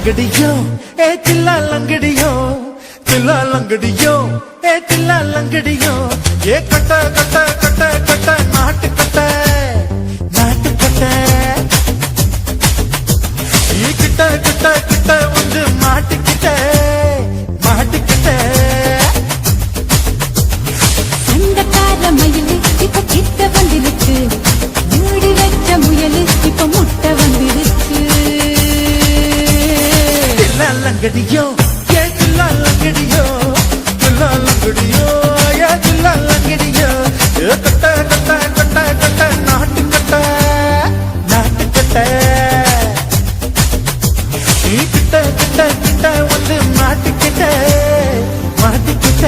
லங்கடியோ ஏ தில்லா லங்கடியோ தில்லா லங்கடியோ ஏ தில்லா லங்கடியோ ஏ கட்ட கட்ட கட்ட கட்ட நாட்டு கட்ட நாட்டு கட்ட ஈ கிட்ட கிட்ட கிட்ட வந்து மாட்டிக்கிட்ட மாட்டிக்கிட்ட சண்டக்கார மயிலு இப்ப கிட்ட வந்துருச்சு மூடி வச்ச முயலு இப்ப முட்டை வந்துருச்சு தில்லா லங்கடியோ ஏ தில்லா லங்கடியோ தில்லா லங்கடியோ ஏ தில்லா லங்கடியோ ஏ கட்ட கட்ட கட்ட கட்ட நாட்டு கட்ட நாட்டு கட்ட ஈ கிட்ட கிட்ட கிட்ட வந்து மாட்டிக்கிட்ட மாட்டிக்கிட்ட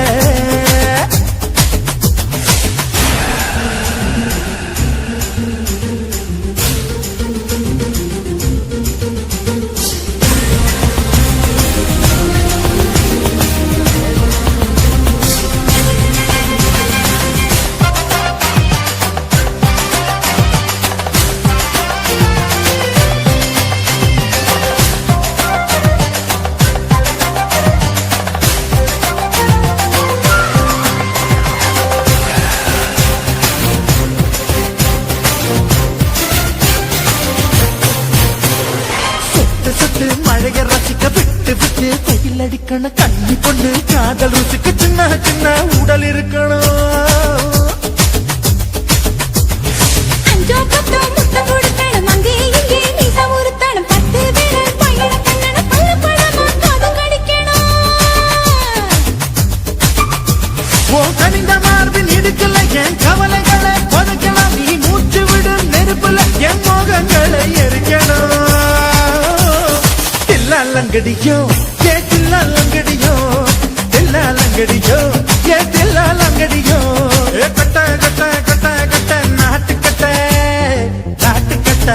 மழைய ரசிக்க விட்டு விட்டு கையில் அடிக்கணும் கண்ணி பொண்ணு காதல் ருசிக்க சின்ன சின்ன உடல் இருக்கணும் அஞ்சோ பத்தோ முட்டை கொடுக்கணும் அங்கே இங்கே நீச உறுத்தணும் 10 பேரல் பையன கண்ணன பல்ல பழமா காது கடிக்கணும் ஓ கனிந்த மார்பின் இடுக்கல என் கவலைகளை பதுக்கலாம் நீ மூச்சு விடும் நெருப்புல என் மோகங்களை எரிக்கணும் தில்லா லங்கடியோ ஏ தில்லா லங்கடியோ தில்லா லங்கடியோ ஏ தில்லா லங்கடியோ ஏ கட்ட கட்ட கட்ட கட்ட நாட்டு கட்ட நாட்டு கட்ட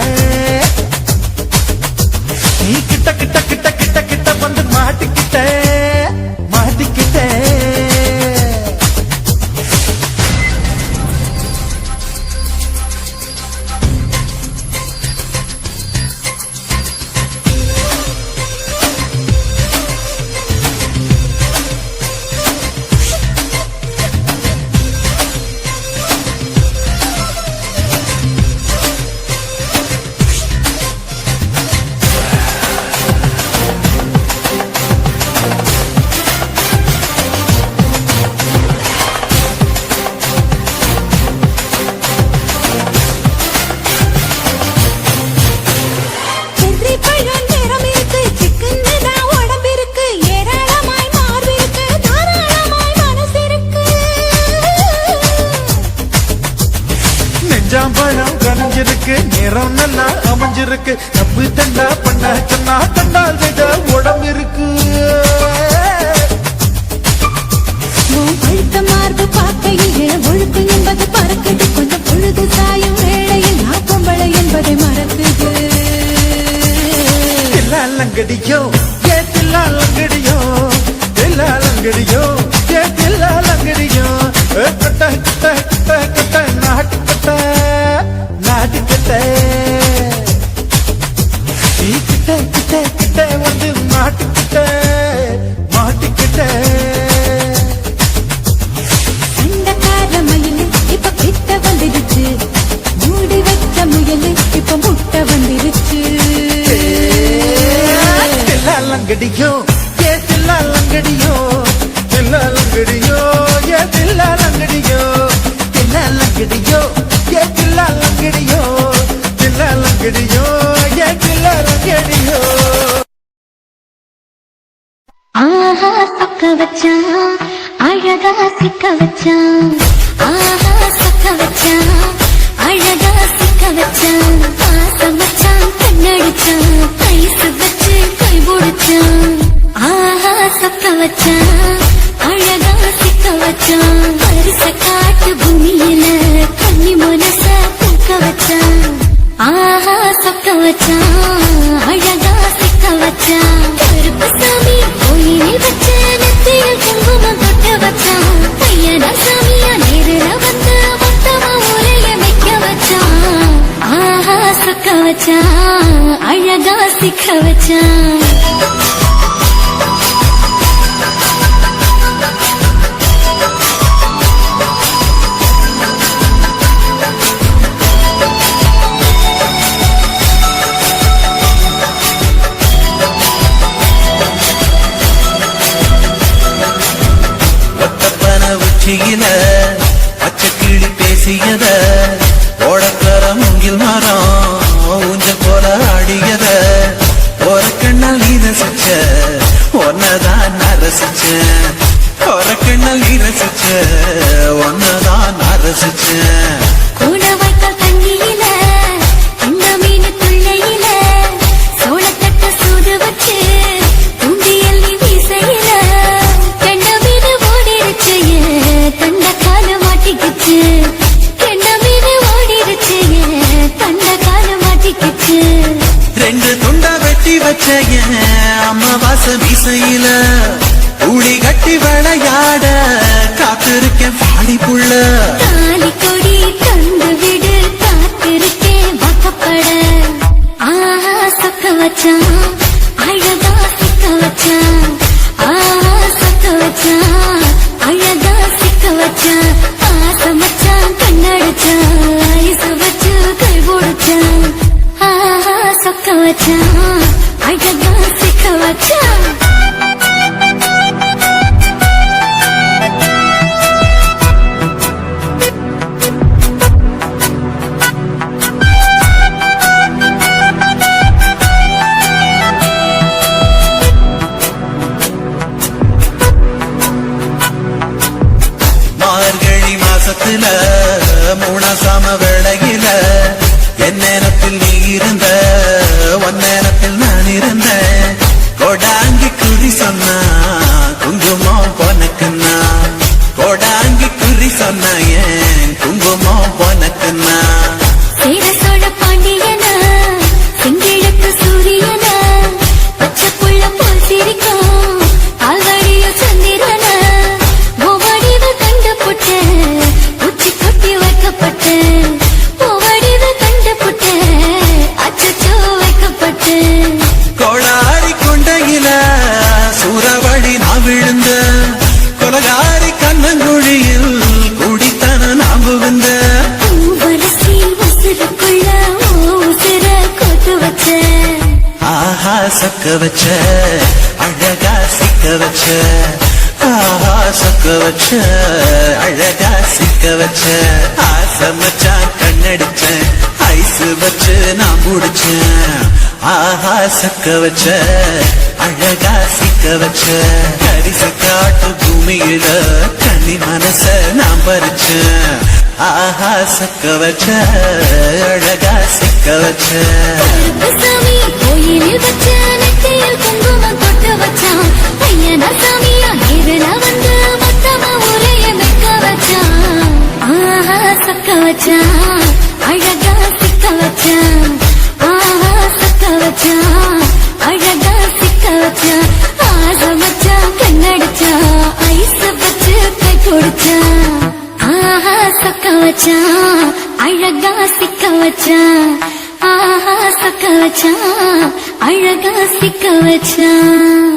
நீ கிட்ட கிட்ட கிட்ட கிட்ட கிட்ட வந்து மாட்டிக்கிட்ட மாட்டிக்கிட்ட சென்றி பழம் நிறம் இருக்கு சிக்கன்னு தான் உடம்பு இருக்கு ஏராளமாய் மார்பு இருக்கு தாராளமாய் மனசு இருக்கு நெஞ்சாம்பழம் கனிஞ்சிருக்கு நிறம் நல்லா அமைஞ்சிருக்கு தப்பு தண்டா பண்ண சொன்னா தண்டால் வித உடம்பு இருக்கு உன் பழுத்த மார்பு பார்க்கையிலே ஒழுக்கு என்பது பறக்குது கொஞ்சம் பொழுது சாயும் வேளையில் நான் பொம்பளை என்பதை மறக்குது தில்லா லங்கடியோ ஏ தில்லா லங்கடியோ தில்லா லங்கடியோ ஏ தில்லா லங்கடியோ ஏ கட்ட கட்ட கட்ட கட்ட நாட்டு கட்ட நாட்டு கட்ட நீ கிட்ட கிட்ட கிட்ட வந்து மாட்டிக்கிட்ட மாட்டிக்கிட்ட சண்டக்கார மயிலு இப்ப கிட்ட வந்துடுச்சு மூடி வச்ச முயலு இப்ப முட்டை வந்துருச்சு தில்லா லங்கடியோ ஏ தில்லா லங்கடியோ தில்லா லங்கடியோ ஏ தில்லா லங்கடியோ தில்லா லங்கடியோ ஏ தில்லா லங்கடியோ தில்லா லங்கடியோ ஏ தில்லா லங்கடியோ ஆஹா சொக்க வச்சான் அழகா சிக்க வச்சான் ஆஹா சொக்க வச்சான் அழகா சிக்க வச்சான் பாசம் வச்சான் கண்ணடிச்சான் ஐஸ் வச்சு கை பிடிச்சான் ஆஹா சொக்க வச்சான் அழகா சிக்க வச்சான் பரிச காட்டு பூமியில கன்னி மனச பூக்க வச்சான் ஆஹா சொக்க வச்சான் அழகா சிக்க வச்சான் கருப்பு சாமி கோயிலில் வச்ச நெத்தியில் குங்குமம் தொட்டு வச்சான் பையனா சாமியா நேரில் வந்து மொத்தமா உரைய வைக்க வச்சான் ஆஹா சொக்க வச்சான் அழகா சிக்க வச்சான் உச்சியில பச்சைக்கிளி பேசியத ஓடக்கர மூங்கில் மரம் ஊஞ்சல் போல ஆடியத ஒரு கண்ணால் நீ ரசிச்ச ஒன்னதான் நான் ரசிச்சேன் ஒரு கண்ணால் நீ ரசிச்ச ஒன்னதான் நான் ரசிச்சேன் கூட வைக்க தண்ணியில இந்த மீன் துள்ளையில சோளத்தட்ட சூடு வச்சு தூண்டியல் நீ வீசையில கண்ண மீது ஓடிருச்சு தண்ட கால மாட்டிக்கிச்சு கண்ண மீது ஓடிருச்சு தண்ட கால மாட்டிக்கிச்சு ரெண்டு துண்டா வெட்டி வச்ச அம்மா வாச வீசையில ஊடி கட்டி விளையாட காத்திருக்கேன் பாடி புள்ள தாலி கொடி தந்து விடு காத்திருக்கேன் வாக்கப்பட ஆஹா சொக்க வச்சான் அழகா சிக்க வச்சான் ஆஹா சொக்க வச்சான் அழகா சிக்க வச்சான் ஆசை மச்சான் கண்ணடிச்சான் ஐசு வச்சு கை போடுச்சான் ஆஹா சொக்க வச்சான் அழகா சிக்க வச்சான் மார்கழி மாசத்துல மூணாசாம வேளையில என் நேரத்தில் நீ இருந்த உன் நேரத்தில் நான் இருந்தேன் கோடாங்கி குறி சொன்னா குங்குமம் போனக்குன்னா கோடாங்கி குறி சொன்னா ஏன் குங்குமம் போனக்குன்னா சேர சோழ பாண்டியனா செங்கிழக்கு சூரியனா பச்சை புள்ள போல் சிரிக்கும் ஆல்வடிய சந்திரனா ஓவடிவு கண்டுபுட்ட உச்சி கொட்டி வைக்கப்பட்ட ஓவடிவு கண்டுபுட்ட அச்சச்சோ வைக்கப்பட்ட கோடாரி கொண்டையில சூறவழி நான் விழுந்த கொலகாரி கண்ணங்குழியில் குடித்தன நான் புகுந்த பூவரசி உசுருக்குள்ள உசுர கொத்து வச்ச ஆஹா சக்க வச்ச அழகா சிக்க வச்ச ஆஹா சக்க வச்ச அழகா சிக்க வச்ச ஆசை மச்சான் கண்ணடிச்சேன் ஐசு வச்சு நான் முடிச்சேன் ஆஹா சக்க வச்ச அழகா சிக்க வச்ச கரிசு காட்டு பூமியில கன்னி மனச நான் பறிச்சேன் ஆஹா சக்க வச்ச அழகா சிக்க வச்ச சாமி கோயிலில் வச்ச நெத்தியில் குங்குமம் தொட்டு வச்சான் பையனா சாமியா நேரில் வந்து மொத்தமா உரைய வைக்க வச்சான் ஆஹா சக்க வச்சான் அழகா சிக்க வச்சான் ஆஹா சக்க வச்சான் அழகா சிக்க வச்சான் ஆசை மச்சான் கண்ணடிச்சான் ஐஸ் வச்சு கை கொடுச்சான் ஆஹா சக்க வச்சான் அழகா சிக்க வச்சான் ஆஹா சக்க வச்சான் அழகா சிக்க வச்சான்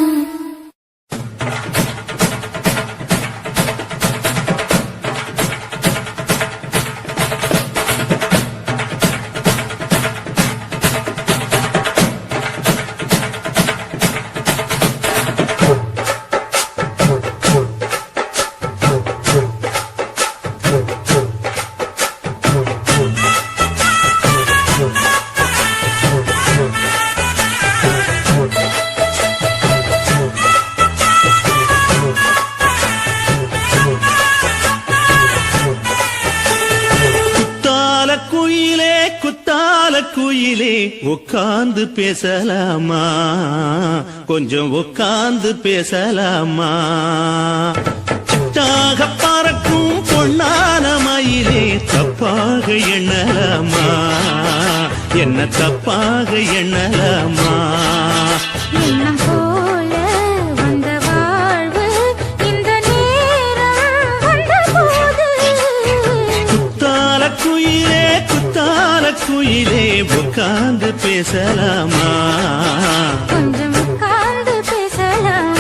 குயிலே உட்கார்ந்து பேசலாமா கொஞ்சம் உட்கார்ந்து பேசலாமா சிட்டாக பறக்கும் பொன்னான மயிலே தப்பாக எண்ணலாமா என்ன தப்பாக எண்ணலாமா எண்ணம் போல வந்த வாழ்வு இந்த நேரம் வந்தபோது குத்தால குயிலே குத்தால குயிலே உட்கார்ந்து பேசலாமா கொஞ்சம் உட்கார்ந்து பேசலாம்.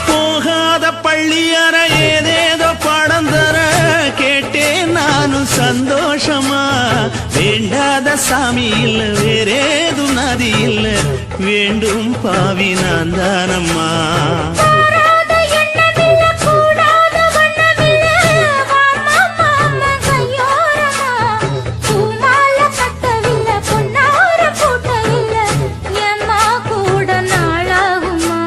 போகாத பள்ளியற ஏதேதோ பாடம் தர கேட்டேன் நானும் சந்தோஷமா வேண்டாத சாமி இல்ல வேறேதும் நதி இல்ல வேண்டும் பாவி நான் தானம்மா கூடாத எண்ணமில்ல, கூடாத வண்ணமில்ல, வாமா மாமா கையோரமா. பூமாலை கட்டவில்லை, பொன்னார பூட்டவில்லை, ஏம்மா கூட நாளாகுமா?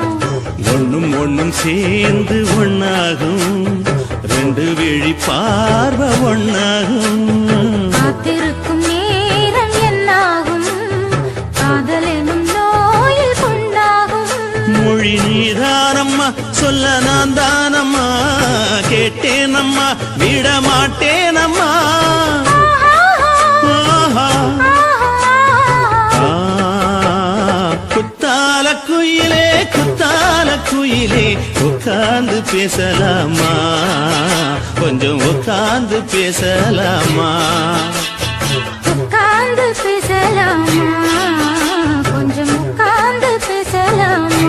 ஒண்ணும் சேர்ந்து ஒண்ணாகும் ரெண்டு விழி பார்வை ஒண்ணாகும் காத்திருக்கும் நேரம் என்னாகும்? காதல் எனும் நோயில் கொண்டாகும். மொழி நீதானம்மா சொல்ல நான் தானம்மா கேட்டேனம்மா விட மாட்டேனம்மா ஆஹா. ஆ, குத்தால குயிலே குத்தால குயிலே உட்கார்ந்து பேசலாமா கொஞ்சம் உட்கார்ந்து பேசலாமா உட்கார்ந்து பேசலாமா? கொஞ்சம் உட்கார்ந்து பேசலாமா?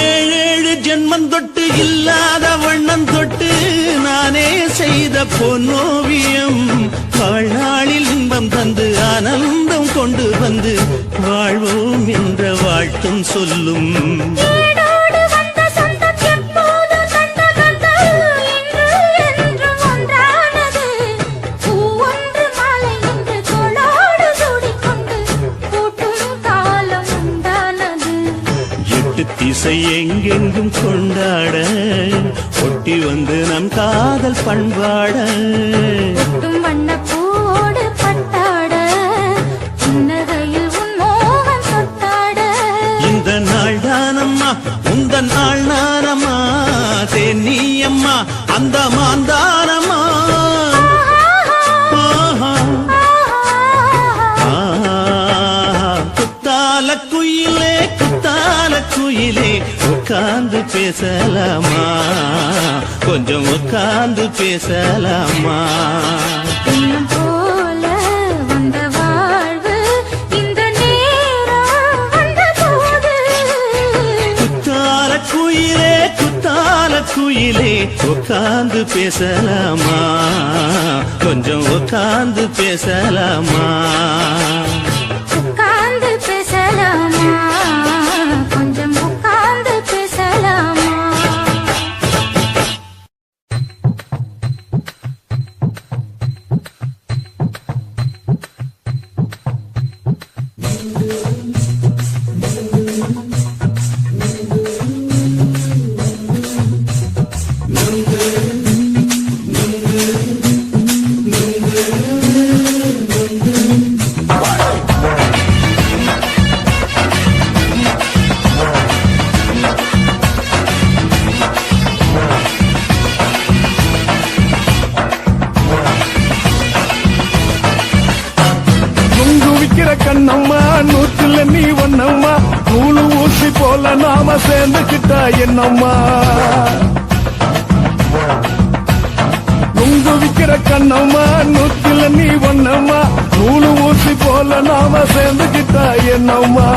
ஏழேழு ஜென்மம் தொட்டு இல்லாத வண்ணம் தொட்டு நானே செய்த பொன்னோவியம் வாழ்நாளில் இன்பம் தந்து ஆனந்தம் கொண்டு வந்து வாழ்வோம் என்ற வாழ்த்தும் சொல்லும் ஏடோடு வந்த சொந்தம் எப்போது தந்த கந்தல் இன்று என்றும் ஒன்றானது. பூ ஒன்று மாலை என்று தோளோடு சூடிக்கொண்டு கூட்டும் காலம் உண்டானது. எட்டு திசை எங்கெங்கும் கொண்டாட ஒட்டி வந்து நம் காதல் பண்பாட ஒட்டும் வண்ணப் பூவோடு பட்டாட, புன்னகையில் உன் மோகம் தொட்டாட. இந்த நாள் தானம்மா உந்த நாள் நானம்மா தேனியம்மா அந்த மாந்தானம்மா ஆஹா. ஆஹா. குத்தால குயிலே குத்தால குயிலே உட்கார்ந்து பேசலாமா கொஞ்சம் உட்கார்ந்து பேசலாமா எண்ணம் போல வந்த வாழ்வு இந்த நேரம் வந்தபோது. குத்தால குயிலே உட்கார்ந்து பேசலாமா கொஞ்சம் உட்கார்ந்து பேசலாமா உட்கார்ந்து பேசலாமா? கொஞ்சம் உட்கார்ந்து பேசலாமா? கண்ணம்மா நூற்றுல நீ ஒன்னம்மா நூலு ஊசி போல நாம சேர்ந்துக்கிட்டா என்னம்மா நுங்கு விக்கிற கண்ணம்மா நூற்றுல நீ ஒன்னம்மா நூலு ஊசி போல நாம சேர்ந்துக்கிட்டா என்னம்மா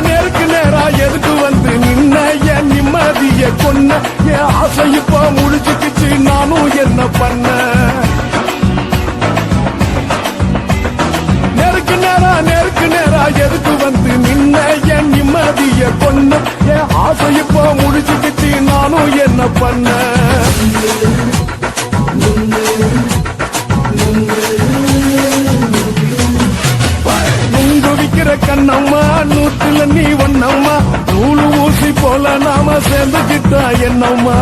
நேருக்கு நேரா எதுக்கு வந்து நின்ன என் நிம்மதிய கொன்ன என் ஆசை இப்ப முடிச்சுக்கிச்சு நானும் என்ன பண்ண நெருக்கு நேரா எதுக்கு வந்து நின்ன என் நிம்மதிய கொன்ன என் ஆசை இப்போ முடிச்சுக்கிட்டு நானும் என்ன பண்ண நுங்கு விக்கிற கண்ணம்மா நூற்றுல நீ ஒன்னம்மா நூலு ஊசி போல நாம சேர்ந்துக்கிட்டா என்னம்மா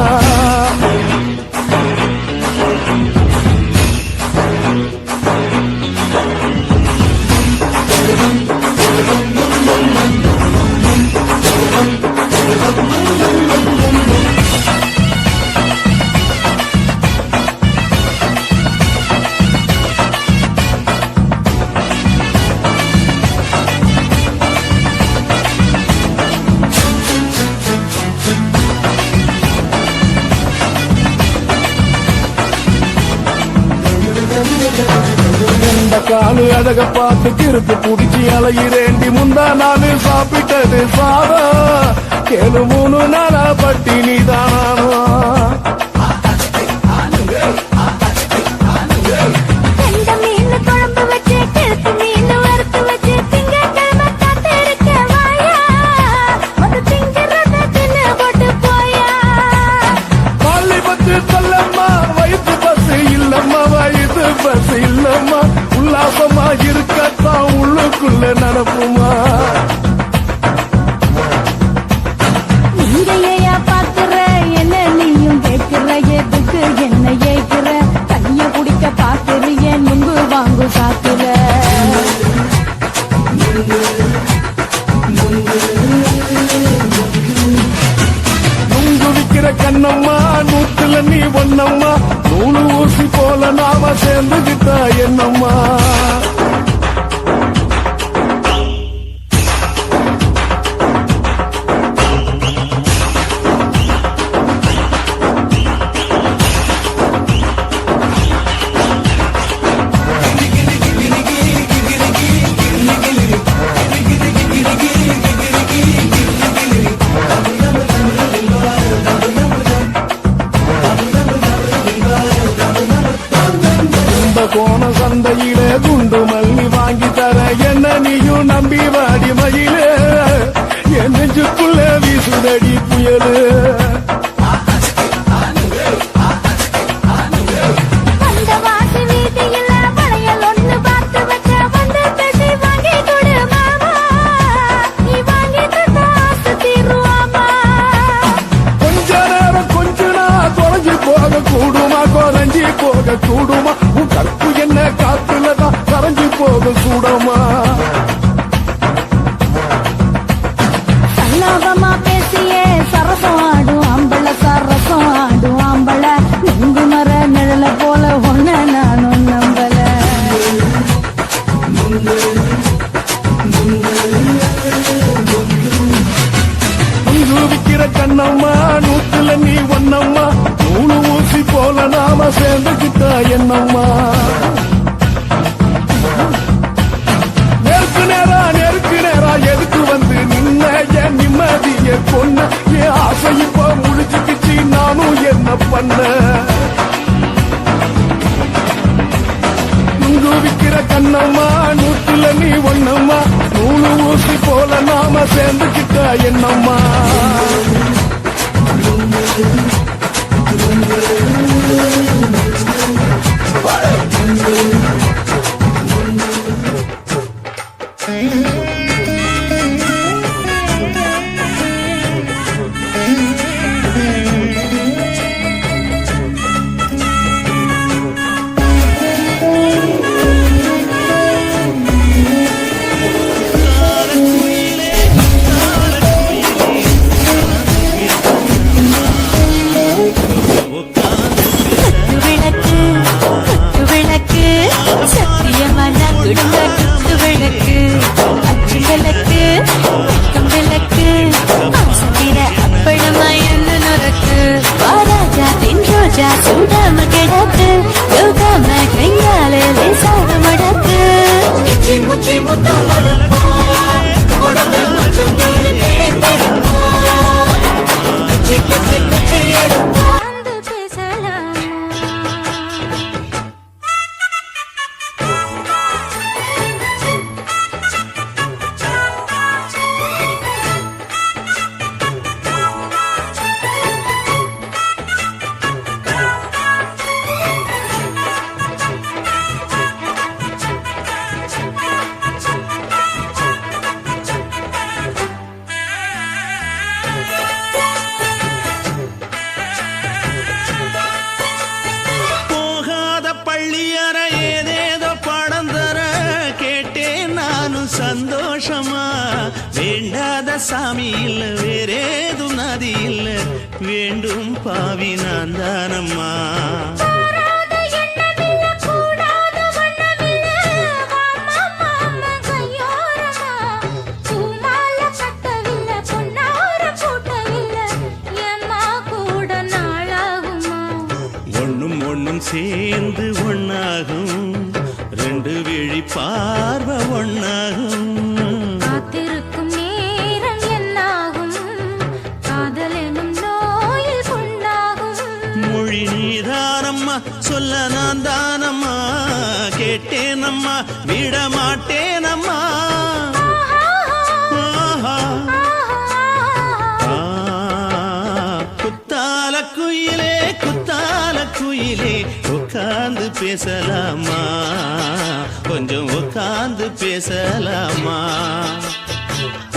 காலு அழக பார்த்து கிறுக்கு புடிச்சு அலையிறேண்டி முந்தா நாலு சாப்பிட்டது சாதம் கேளு 3 நாளா பட்டினி தானோ கெண்ட மீன் குழம்பு வச்சு கிழக்கு மீன் வறுத்து வச்சு திங்கட்கிழமை காத்திருக்க வாயா வந்து திங்கிறத தின்னு போட்டு போயா பள்ளி பத்து சொல்லம்மா வயிற்று பஸ் இல்லம்மா வயிற்று பஸ் இல்லம்மா உல்லாசமா இருக்கத்தான் உள்ளுக்குள்ள நடப்புமா நீரையா பாக்குற என்ன நீயும் கேட்கிற எதுக்கு என்ன ஏய்க்கிற தண்ணிய குடிக்க பாக்குறிய நுங்கு வாங்கு சாக்குற நுங்கு விக்கிற கண்ணம்மா நூற்றுல நீ ஒன்னம்மா நூலு ஊசி போல நாம சேர்ந்துகிட்டா என்னம்மா கோண சந்தையில குண்டு மல்லி வாங்கி தர என்ன நீயும் நம்பி வாடி மயிலே என் நெஞ்சுக்குள்ள வீசுதடி புயலு அந்த வாசி வீதியில வளையல் ஒண்ணு பார்த்து வச்ச வந்து பேசி வாங்கி கொடு மாமா நீ வாங்கி தந்தா ஆசை தீருவாமா கொஞ்ச நேரம் கொஞ்ச நாள் தொலைஞ்சு போக கூடுமா குறைஞ்சி போக கூடுமா உன் கற்பு என்ன காத்துலதான் கரைஞ்சு போக கூடுமா சல்லாபமா பேசியே சரசம் ஆடும் ஆம்பள சரசம் ஆடும் ஆம்பள நெங்கு மர நிழல போல ஒன்ன நானும் நம்பல நுங்கு விக்கிற கண்ணம்மா நூற்றுல நீ ஒன்னம்மா நூலு ஊசி போல நாம சேர்ந்துக்கிட்டா என்னம்மா நெருக்கு நேரா எதுக்கு வந்து நின்ன என் நிம்மதிய கொன்ன என் ஆசை இப்ப முடிச்சுக்கிச்சு நானும் என்ன பண்ண நுங்கு விக்கிற கண்ணம்மா நூற்றுல நீ ஒன்னம்மா நூலு ஊசி போல நாம சேர்ந்துக்கிட்டா என்னம்மா சாமி இல்ல வேறேதும் நதி இல்ல வேண்டும் பாவி நான் தானம்மா கூடாத எண்ணமில்ல, கூடாத வண்ணமில்ல, வாம்மா மாமா கையோரமா. பூமாலை கட்டவில்லை, பொன்னார பூட்டவில்லை, ஏம்மா கூட நாளாகுமா? ஒண்ணும் ஒண்ணும் சேர்ந்து ஒண்ணாகும் ரெண்டு விழி பார்வை ஒண்ணாகும் காத்திருக்கும் நேரம் என்னாகும்? காதல் எனும் நோயில் புண்ணாகும். மொழி நீதானம்மா சொல்ல நான் தானம்மா கேட்டேனம்மா விட மாட்டேனம்மா ஆஹா. ஆ, குத்தால குயிலே குத்தால குயிலே உட்கார்ந்து பேசலாமா கொஞ்சம் உட்கார்ந்து பேசலாமா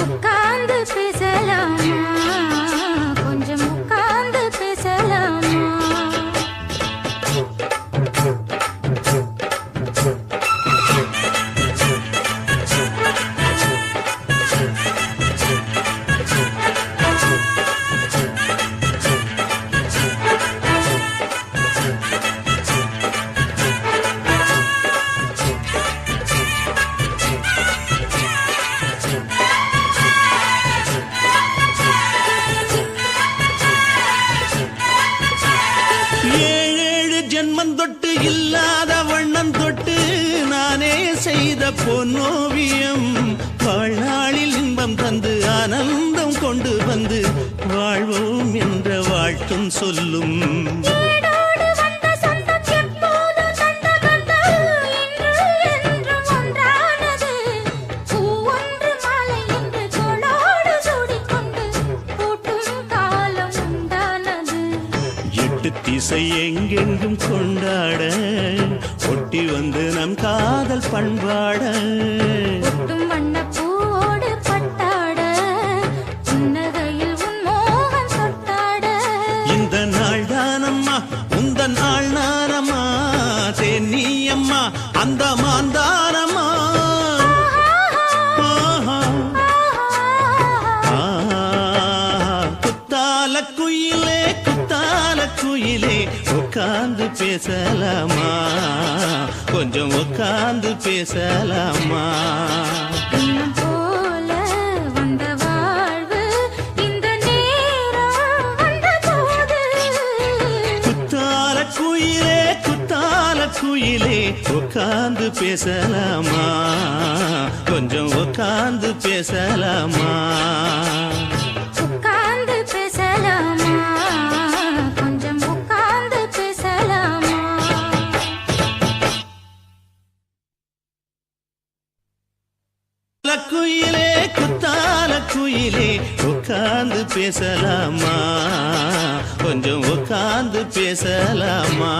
உட்கார்ந்து பேசலாமா? கொஞ்சம் உட்கார்ந்து பேசலாமா? ஏழேழு ஜென்மம் தொட்டு இல்லாத வண்ணம் தொட்டு நானே செய்த பொன்னோவியம் வாழ்நாளில் இன்பம் தந்து ஆனந்தம் கொண்டு வந்து வாழ்வோம் என்ற வாழ்த்தும் சொல்லும் ஏடோடு வந்த சொந்தம் எப்போதும் தந்த பந்தம் இன்று என்றும் ஒன்றானது. பூ ஒன்று மாலை என்று தோளோடு சூடிக்கொண்டு பூட்டும் காலம் உண்டானது. எட்டு திசை எங்கெங்கும் கொண்டாட ஒட்டி வந்து நம் காதல் பண்பாட ஒட்டும் வண்ணப் பூவோடு பட்டாட, புன்னகையில் உன் மோகம் தொட்டாட. இந்த நாள் தானம்மா உந்த நாள் நானம்மா தேனி அம்மா அந்த மாந்தானம்மா ஆஹா. ஆ, குத்தால குயிலே குத்தால குயிலே உட்கார்ந்து பேசலாமா கொஞ்சம் உட்கார்ந்து பேசலாமா எண்ணம் போல வந்த வாழ்வு இந்த நேரம் வந்தபோது. குத்தால குயிலே உட்கார்ந்து பேசலாமா கொஞ்சம் உட்கார்ந்து பேசலாமா உட்கார்ந்து பேசலாமா? கொஞ்சம் உட்கார்ந்து பேசலாமா? குயிலே குத்தால குயிலே உட்கார்ந்து பேசலாமா கொஞ்சம் உட்கார்ந்து பேசலாமா